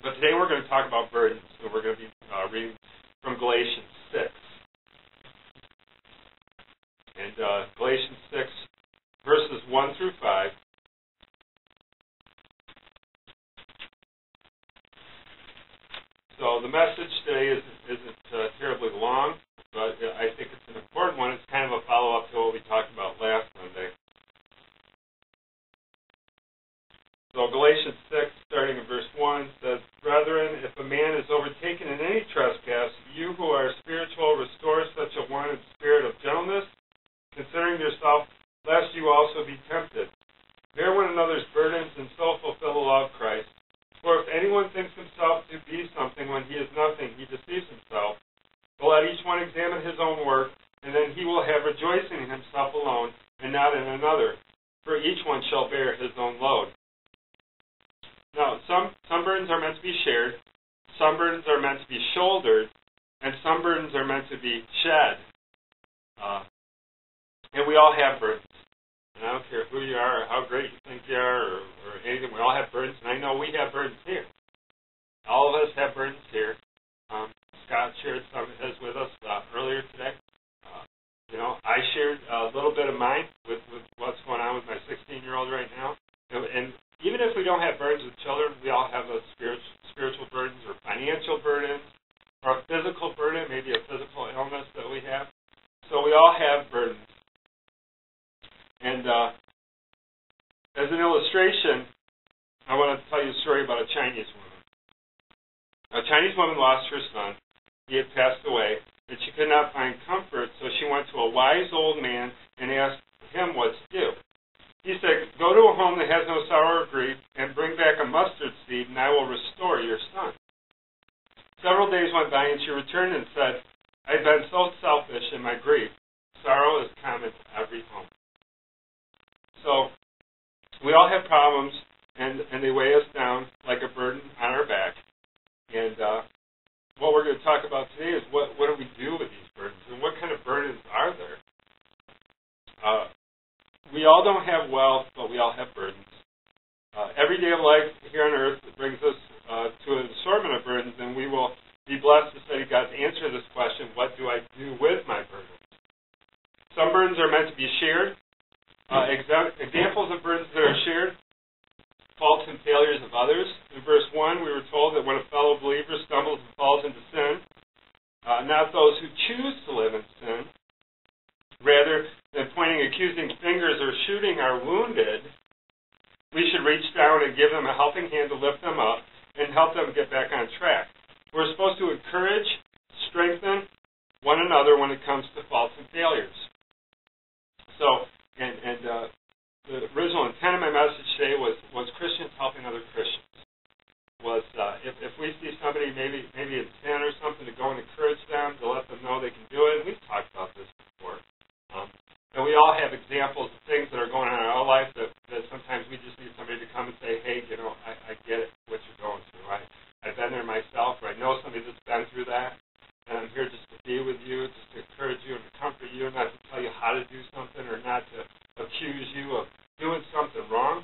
But today we're going to talk about burdens. So we're going to be reading from Galatians 6. And Galatians 6, verses 1 through 5. So the message today isn't terribly long, but I think it's an important one. It's kind of a follow-up to what we talked about last Monday. So Galatians 6, starting in verse 1, says, "Brethren, if a man is overtaken in any trespass, you who are spiritual, restore such a one in spirit of gentleness, considering yourself, lest you also be tempted. Bear one another's burdens, and so fulfill the law of Christ. For if anyone thinks himself to be something when he is nothing, he deceives himself. But let each one examine his own work, and then he will have rejoicing in himself alone, and not in another. For each one shall bear his own load." Now, some burdens are meant to be shared, some burdens are meant to be shouldered, and some burdens are meant to be shed. And we all have burdens. And I don't care who you are or how great you think you are or anything, we all have burdens, and I know we have burdens here. All of us have burdens here. Scott shared some of his with us earlier today. I shared a little bit of mine with what's going on with my 16-year-old right now. And even if we don't have burdens with children, we all have those spiritual burdens or financial burdens or a physical burden, maybe a physical illness that we have. So we all have burdens. And as an illustration, I want to tell you a story about a Chinese woman. A Chinese woman lost her son. He had passed away, and she could not find comfort, so she went to a wise old man and asked him what to do. He said, "Go to a home that has no sorrow or grief, and bring back a mustard seed, and I will restore your son." Several days went by, and she returned and said, "I've been so selfish in my grief. Sorrow is common to every home." So we all have problems, and they weigh us down like a burden on our back. And what we're going to talk about today is what do we do with these burdens, and what kind of burdens are there? We all don't have wealth, but we all have burdens. Every day of life here on earth brings us to an assortment of burdens, and we will be blessed to study God's answer to this question, what do I do with my burdens? Some burdens are meant to be shared. Examples of burdens that are shared: faults and failures of others. In verse 1, we were told that when a fellow believer stumbles and falls into sin, not those who choose to live in sin, rather than pointing accusing fingers or shooting our wounded, we should reach down and give them a helping hand to lift them up and help them get back on track. We're supposed to encourage, strengthen one another when it comes to faults and failures. So, the original intent of my message today was Christians helping other Christians. Was if we see somebody maybe in sin or something, to go and encourage them, to let them know they can do it. And we've talked about this before. And we all have examples of things that are going on in our life that sometimes we just need somebody to come and say, "Hey, I get it, what you're going through. I've been there myself, or I know somebody that's been through that. And I'm here just to be with you, just to encourage you and to comfort you, not to tell you how to do something or not to accuse you of doing something wrong,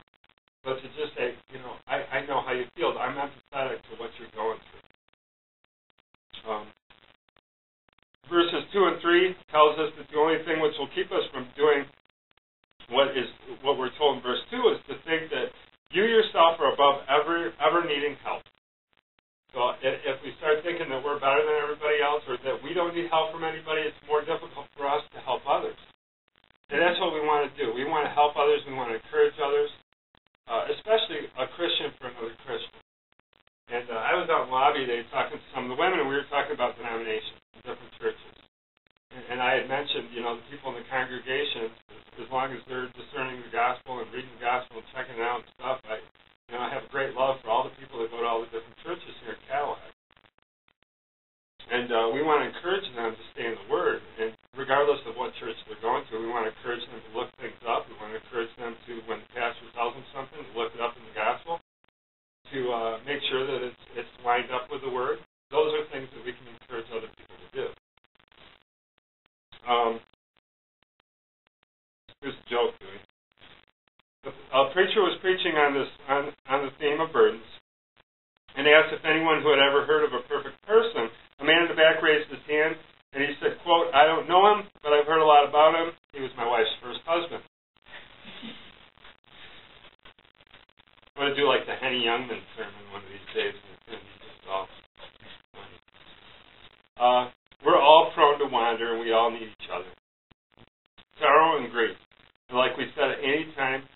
but to just say, I know how you feel. I'm empathetic to what you're going through." Verses 2 and 3 tells us that the only thing which will keep us from doing what we're told in verse 2 is to think that you yourself are above ever needing help. So if we start thinking that we're better than everybody else, or that we don't need help from anybody, it's more difficult for us to help others. And that's what we want to do. We want to help others. We want to encourage others, especially a Christian for another Christian. And I was out in the lobby today talking to some of the women, and we were talking about denominations in different churches. And I had mentioned, the people in the congregation, as long as they're discerning the gospel and reading the gospel and checking it out and stuff, I have a great love for all the people that go to all the different churches here in Cadillac. And we want to encourage them to stay in the Word. And regardless of what church they're going to, we want to encourage them to look things up. We want to encourage them to, when the pastor tells them something, to look it up in the gospel, to make sure that it's lined up with the Word. Those are things that we can encourage other people to do. Here's a joke. A preacher was preaching on the theme of burdens, and asked if anyone who had ever heard of a perfect person. A man in the back raised his hand, and he said, quote, "I don't know him, but I've heard a lot about him. He was my wife's first husband." I'm going to do like the Henny Youngman sermon one of these days, and it's going to be just all funny. We're all prone to wander, and we all need each other. Sorrow and grief. And like we said, at any time,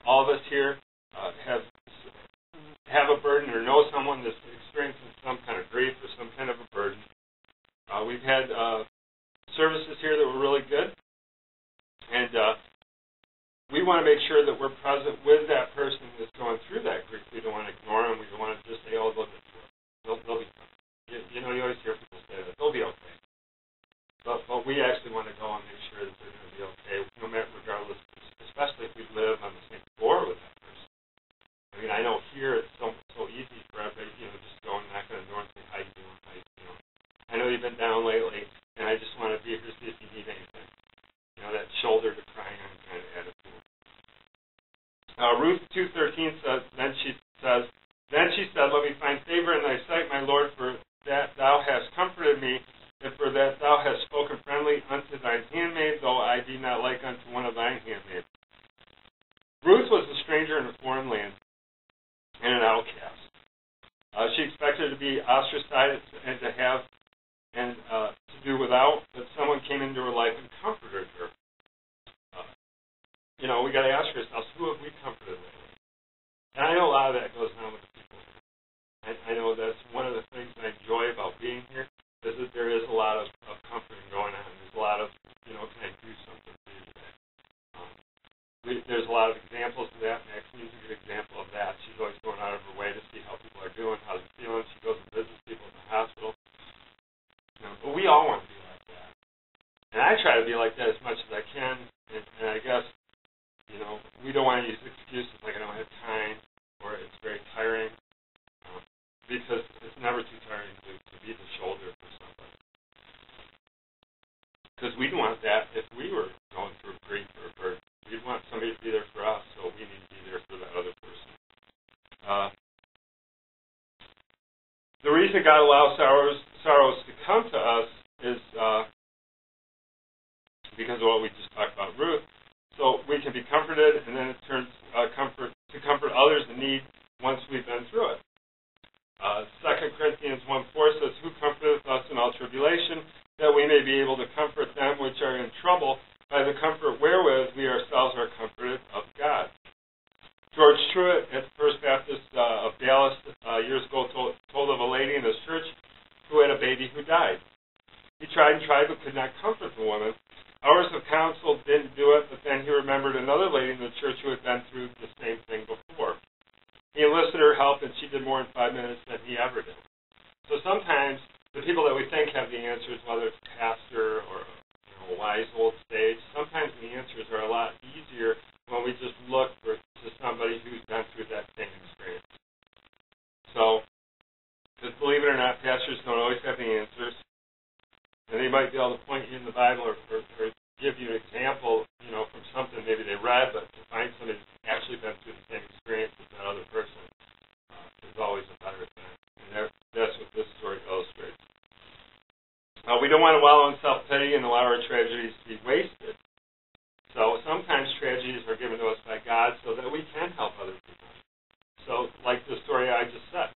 all of us here have a burden or know someone that's experiencing some kind of grief or some kind of a burden. We've had services here that were really good, and we want to make sure that we're present with that person that's going through that grief. We don't want to ignore them. We don't want to just say, "Oh, they'll get through it. They'll be fine." You know, you always hear people say that. They'll be okay. But we actually want to go and make sure that they're going to be okay, no matter, regardless, especially if we live on the same floor with that person. I mean, I know here it's so easy for everybody, just go and knock on the door and say, "How you doing? How you doing? I know you've been down lately, and I just want to be here to see if you need anything." That shoulder to cry on kind of attitude. Ruth 2:13 says, Then she said, "Let me find favor in thy sight, my Lord, for that thou hast comforted me, and for that thou hast spoken friendly unto thine handmaid, though I be not like unto one of thine handmaids." Ruth was a stranger in a foreign land and an outcast. She expected to be ostracized and to have to do without, but someone came into her life and comforted her. We got to ask ourselves, who have we comforted lately? And I know a lot of that goes on with the people here. I know that's one of the things I enjoy about being here, is that there is a lot of comforting going on. There's a lot of, can I do something for you today? There's a lot of examples of that. Maxine's a good example of that. She's always going out of her way to see how people are doing, how they're feeling. She goes and visits people in the hospital. But we all want to be like that. And I try to be like that as much as I can. And I guess, we don't want to use excuses like I don't have time or it's very tiring, because it's never too tiring to be the shoulder for somebody. Because we'd want that if we were going through grief or a burden. We'd want somebody to be there for us, so we need to be there for that other person. The reason God allows sorrows to come to us is because of what we just talked about, Ruth. So we can be comforted, and then it turns to comfort others in need once we've been through it. 2 Corinthians 1:4 says, "Who comforteth us in all tribulation, that we may be able to comfort them which are in trouble, by the comfort wherewith we ourselves are comforted of God." George Truett at the First Baptist of Dallas years ago told of a lady in his church who had a baby who died. He tried and tried but could not comfort the woman. Hours of counsel didn't do it, but then he remembered another lady in the church who had been through the same thing before. He enlisted her help, and she did more in 5 minutes than he ever did. So sometimes the people that we think have the answers, whether it's a pastor or a wise old sage, sometimes the answers are a lot easier when we just look to somebody who's been through that same experience. So, because believe it or not, pastors don't always have the answers. And they might be able to point you in the Bible or give you an example, from something maybe they read, but to find somebody who's actually been through the same experience as that other person is always a better thing. And that's what this story illustrates. We don't want to wallow in self-pity and allow our tragedies to be wasted. So sometimes tragedies are given to us by God so that we can help other people. So, like the story I just said,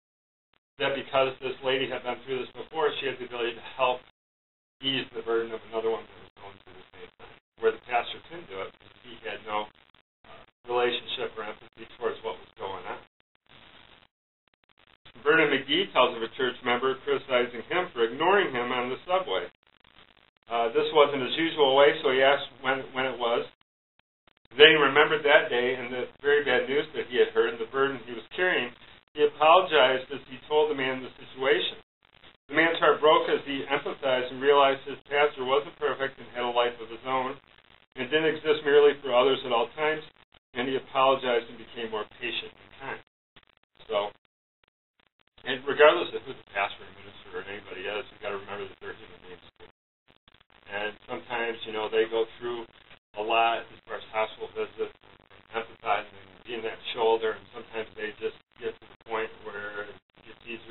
that because this lady had been through this before, she had the ability to help ease the burden of another one that was going through the same thing, where the pastor couldn't do it because he had no relationship or empathy towards what was going on. Vernon McGee tells of a church member criticizing him for ignoring him on the subway. This wasn't his usual way, so he asked when it was. Then he remembered that day and the very bad news that he had heard and the burden he was carrying. He apologized as he told the man the situation. The man's heart broke as he empathized and realized his pastor wasn't perfect and had a life of his own and didn't exist merely for others at all times, and he apologized and became more patient and kind. So, and regardless of who the pastor or minister or anybody is, you've got to remember that they're human beings too. And sometimes, they go through a lot as far as hospital visits and empathizing and being that shoulder, and sometimes they just get to the point where it's easy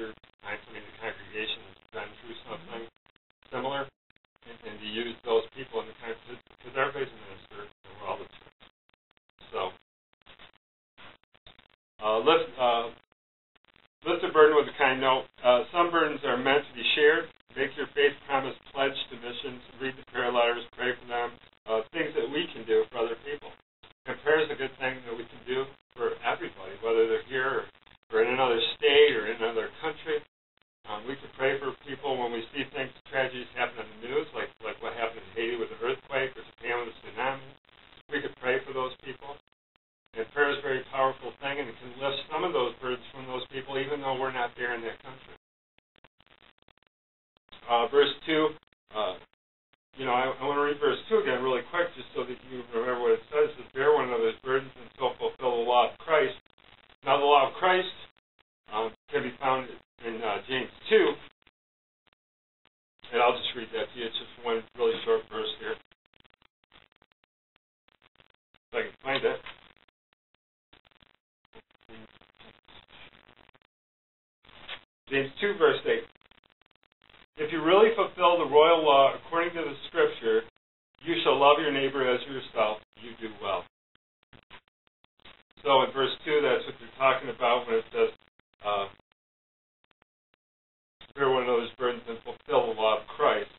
Lift a burden with a kind note. Some burdens are meant to be shared. Make your faith promise pledge to missions. Read the prayer letters. Pray for them. Things that we can do for other people. And prayer is a good thing that we can do for everybody, whether they're here or in another state or in another country. We can pray for people when we see things, tragedies happen on the news, like what happened in Haiti with the earthquake or Japan with the tsunami. We could pray for those people. And prayer is a very powerful thing, and it can lift some of those burdens from those people, even though we're not there in that country. Verse 2, I want to read verse 2 again really quick, just so that you remember what it says. It says, bear one another's burdens and so fulfill the law of Christ. Now, the law of Christ can be found in James 2. And I'll just read that to you. It's just one really short verse here. If I can find it. James 2, verse 8. If you really fulfill the royal law according to the Scripture, you shall love your neighbor as yourself. You do well. So in verse 2, that's what they're talking about when it says, bear one another's burdens and fulfill the law of Christ.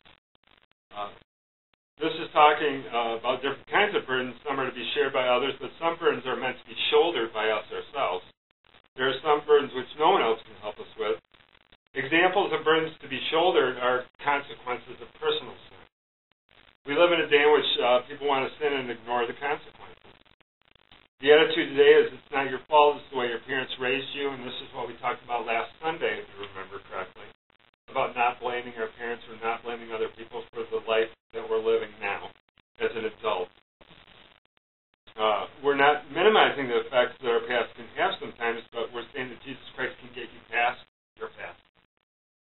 This is talking about different kinds of burdens. Some are to be shared by others, but some burdens are meant to be shouldered by us ourselves. There are some burdens which no one else can help us with. Examples of burdens to be shouldered are consequences of personal sin. We live in a day in which people want to sin and ignore the consequences. The attitude today is it's not your fault, it's the way your parents raised you, and this is what we talked about last Sunday, if you remember correctly, about not blaming our parents or not blaming other people for the life that we're living now as an adult. We're not minimizing the effects that our past can have sometimes,